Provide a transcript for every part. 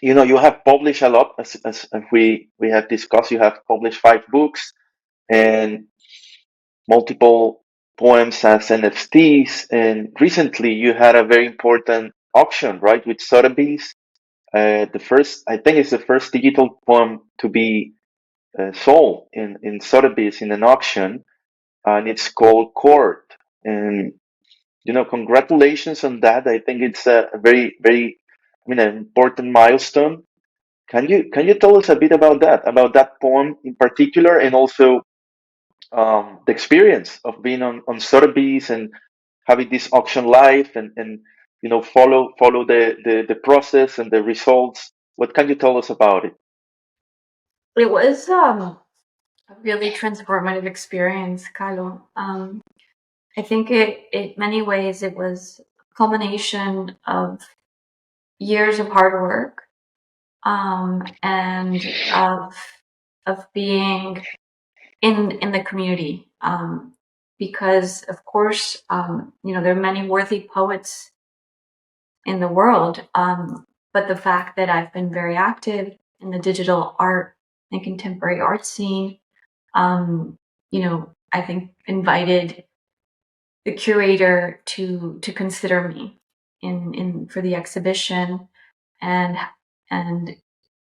you have published a lot, as we have discussed. You have published 5 books and multiple poems as NFTs. And recently, you had a very important auction, right, with Sotheby's. The first, I think, it's the first digital poem to be sold in Sotheby's in an auction, and it's called Court. And congratulations on that. I think it's a very, very, an important milestone. Can you tell us a bit about that poem in particular, and also the experience of being on Sotheby's and having this auction live, and follow the process and the results? What can you tell us about it? It was a really transformative experience, Carlo. I think in many ways it was a culmination of years of hard work, and of being in the community, because of course, there are many worthy poets in the world, but the fact that I've been very active in the digital art and contemporary art scene, I think invited the curator to consider me in for the exhibition, and and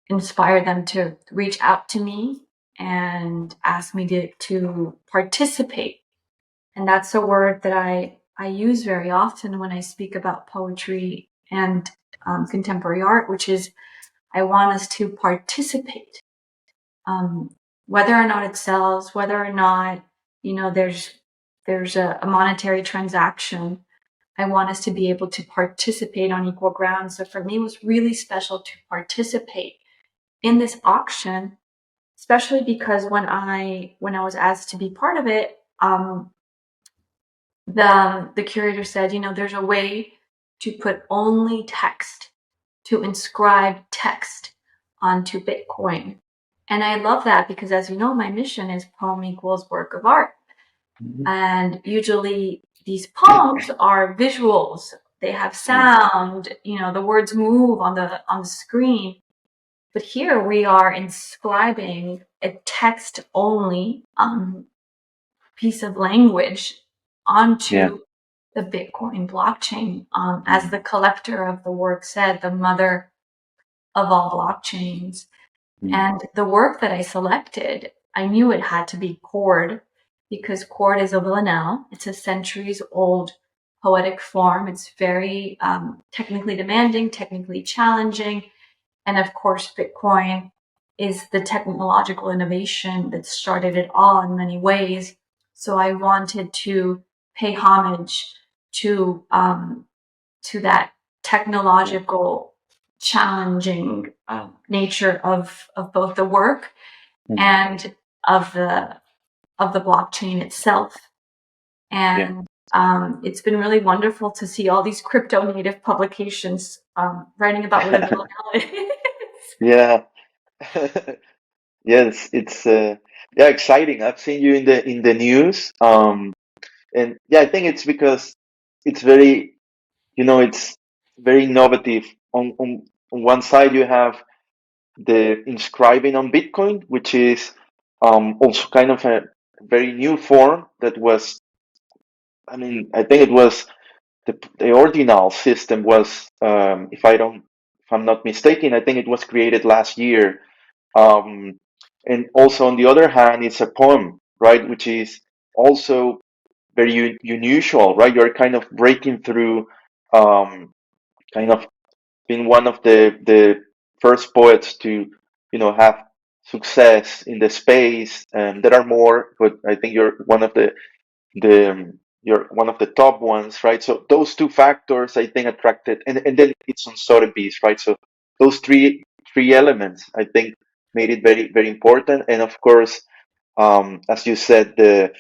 inspire them to reach out to me and ask me to participate. And that's a word that I use very often when I speak about poetry and contemporary art, which is I want us to participate. Whether or not it sells, whether or not there's a monetary transaction, I want us to be able to participate on equal ground. So for me, it was really special to participate in this auction, especially because when I was asked to be part of it, the curator said, there's a way to put only text, to inscribe text onto Bitcoin. And I love that because, as you know, my mission is poem equals work of art. Mhm. And usually these poems are visuals. They have sound, the words move on the screen. But here we are inscribing a text only piece of language Yeah. onto the Bitcoin blockchain. As the collector of the work said, the mother of all blockchains. Mm. And the work that I selected, I knew it had to be chord, because chord is a villanelle. It's a centuries old poetic form. It's very technically demanding, technically challenging. And of course, Bitcoin is the technological innovation that started it all in many ways. So I wanted to pay homage to that technological challenging nature of both the work Mm. and of the blockchain itself. Yeah. And it's been really wonderful to see all these crypto native publications writing about what a villanelle is. Yeah. Yes, it's yeah, exciting. I've seen you in the news. And yeah, I think it's because it's very, it's very innovative. On one side, you have the inscribing on Bitcoin, which is also kind of a very new form that was, I think it was the ordinal system was, if I'm not mistaken, I think it was created last year. Um, and also on the other hand, it's a poem, right, which is also very unusual, right? You're kind of breaking through, kind of being one of the first poets to, have success in the space. And there are more, but I think you're one of the top ones, right? So those two factors, I think, attracted, and then it's on Sotheby's, right? So those three elements, I think, made it very, very important. And of course, as you said, the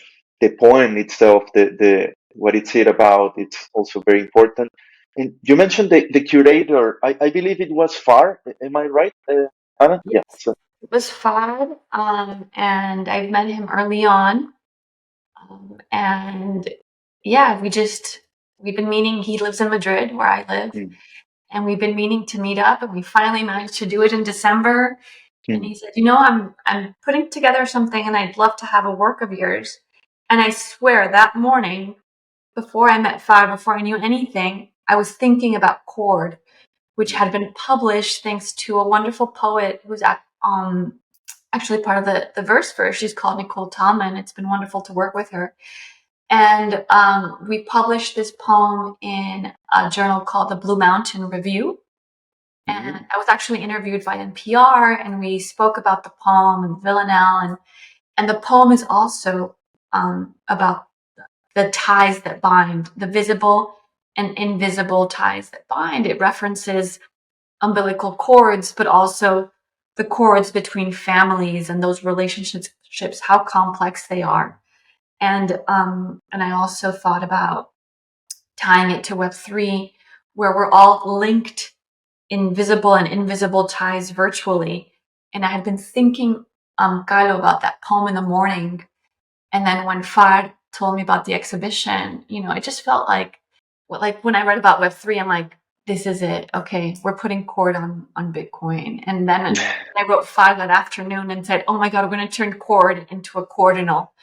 poem itself, the what it's it about, it's also very important. And you mentioned the curator. I believe it was Far. Am I right, Anna? Yeah. Yes, So, it was Fad, and I've met him early on, and yeah, we've been meeting. He lives in Madrid, where I live, mm, and we've been meaning to meet up, and we finally managed to do it in December. And Hmm. he said, I'm putting together something, and I'd love to have a work of yours. And I swear that morning, before I met Fad, before I knew anything, I was thinking about Chord, which had been published thanks to a wonderful poet who's actually part of the VERSEverse. She's called Nicole Tallman. It's been wonderful to work with her. And we published this poem in a journal called the Blue Mountain Review. And Hmm. I was actually interviewed by NPR, and we spoke about the poem and Villanelle. And the poem is also about the ties that bind, the visible and invisible ties that bind. It references umbilical cords, but also the cords between families and those relationships, how complex they are. And I also thought about tying it to Web3, where we're all linked in visible and invisible ties virtually. And I had been thinking, Carlo, about that poem in the morning. And then when Fad told me about the exhibition, it just felt like when I read about Web3, I'm like, this is it. Okay, we're putting Cord on Bitcoin. And then I wrote Fad that afternoon and said, oh my God, we're going to turn Cord into a Cordinal.